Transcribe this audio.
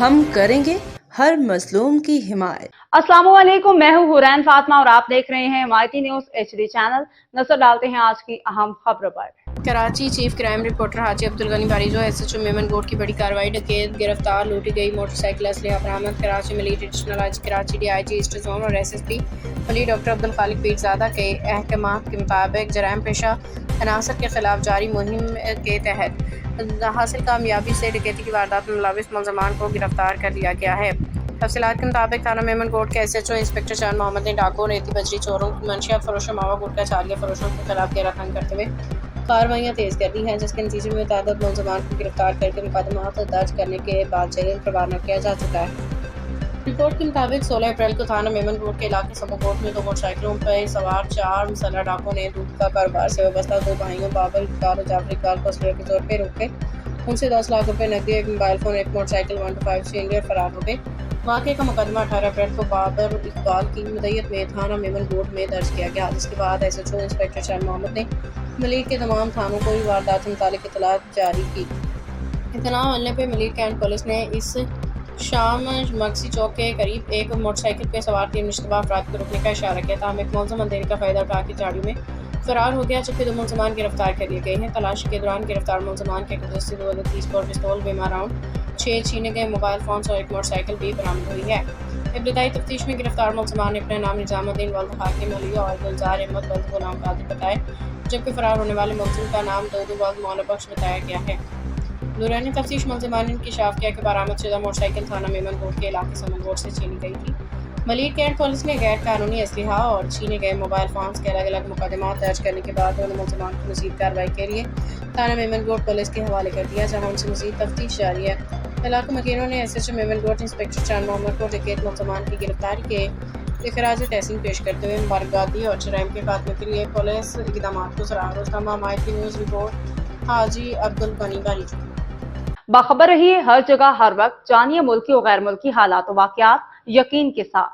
ہم کریں گے ہر مظلوم کی حمایت۔ السلام علیکم، میں ہوں حورین فاطمہ اور آپ دیکھ رہے ہیں مائٹی نیوز HD چینل۔ نظر ڈالتے ہیں آج کی اہم خبروں پر۔ کراچی چیف کرائم رپورٹر حاجی عبدالغنی باریجو SHO میمن گوٹ کی بڑی کارروائی، ڈکیت گرفتار، لوٹی گئی موٹر سائیکل اسلحہ برآمد۔ Karachi Malir additional IG Karachi DIG east zone اور SSP ملیٹ ڈاکٹر عبدالخالق پیرزادہ کے احکامات کے مطابق جرائم پیشہ عناصر کے خلاف جاری مہم کے تحت حاصل کامیابی سے ڈکیتی کی واردات میں ملوث ملزمان کو گرفتار کر لیا گیا ہے۔ تفصیلات کے مطابق تھانہ میمن گوٹ کے SHO انسپکٹر چاند محمد نے ڈاکو، ریتی بجری چوروں، منشیات فروشوں، ماوا گٹکا چالیہ فروشوں کے خلاف گھیرا تنگ کرتے ہوئے کارروائیاں تیز کر دی ہیں، جس کے نتیجے میں متعدد ملزمان کو گرفتار کر کے مقدمات درج کرنے کے بعد جیل روانہ کیا جا چکا ہے۔ رپورٹ کے مطابق 16 اپریل کو تھانہ میمن گوٹ کے علاقے سبو کوٹ میں 2 موٹر سائیکلوں پر سوار 4 مسلح ڈاکوؤں نے دودھ کا کاروبار سے وابستہ 2 بھائیوں بابر اقبال اور جعفر اقبال کو اسلحے کے طور پہ روکے، ان سے 10 لاکھ روپے نقدی، 1 mobile phone, 1 motor cycle 125 cylinder فرار ہو گئے۔ واقعے کا مقدمہ 18 اپریل کو بابر اقبال کی مدعیت میں تھانہ میمن گوٹ میں درج کیا گیا، جس کے بعد SHO انسپکٹر چاند محمد نے ملیٹ کے تمام تھانوں کو واردات سے متعلق اطلاعات جاری کی۔ اطلاع ملنے پہ ملیٹ کینٹ پولیس نے اس شام مگسی چوک کے قریب ایک موٹر سائیکل پہ سوار 3 مشتبہ افراد کو روکنے کا اشارہ کیا، تاہم ایک ملزم اندھیرے کا فائدہ اٹھا کے جھاڑیوں میں فرار ہو گیا، جبکہ 2 ملزمان گرفتار کر لیے گئے ہیں۔ تلاشی کے دوران گرفتار ملزمان کے قبضے سے 2 30 بور پستول، بیمہ راؤنڈ 6 چھینے گئے موبائل فونز اور 1 موٹر سائیکل بھی برآمد ہوئی ہے۔ ابتدائی تفتیش میں گرفتار ملزمان نے اپنا نام نظام الدین ولد حاکم علی اور گلزار احمد ولد غلام قادر بتائے، جبکہ فرار ہونے والے ملزم کا نام دودو ولد مولا بخش بتایا گیا ہے۔ دوران تفتیش ملزمان نے انکشاف کیا کہ برآمد شدہ موٹر سائیکل تھانہ میمن گوٹ کے علاقے سمن گوٹ سے چھینی گئی تھی۔ ملیٹ کینٹ پولیس نے غیر قانونی اسلحہ اور چھینے گئے موبائل فونز کے الگ الگ مقدمات درج کرنے کے بعد دونوں ملزمان کو مزید کارروائی کے لیے تھانہ میمن گوٹ پولیس کے حوالے کر دیا، جہاں ان سے مزید تفتیش جاری ہے۔ علاقہ مکینوں نے SHO میمن گوٹ انسپکٹر چاند محمد کو ڈکیت ملزمان کی گرفتاری کے اخراج تحسین پیش کرتے ہوئے مبارکباد دی اور جرائم کے خاتمے کے لیے پولیس اقدامات کو سراہا۔ روزنامہ مائٹی نیوز رپورٹ حاجی عبدالغنی باریجو۔ باخبر رہیے ہر جگہ ہر وقت، جانیے ملکی و غیر ملکی حالات و واقعات یقین کے ساتھ۔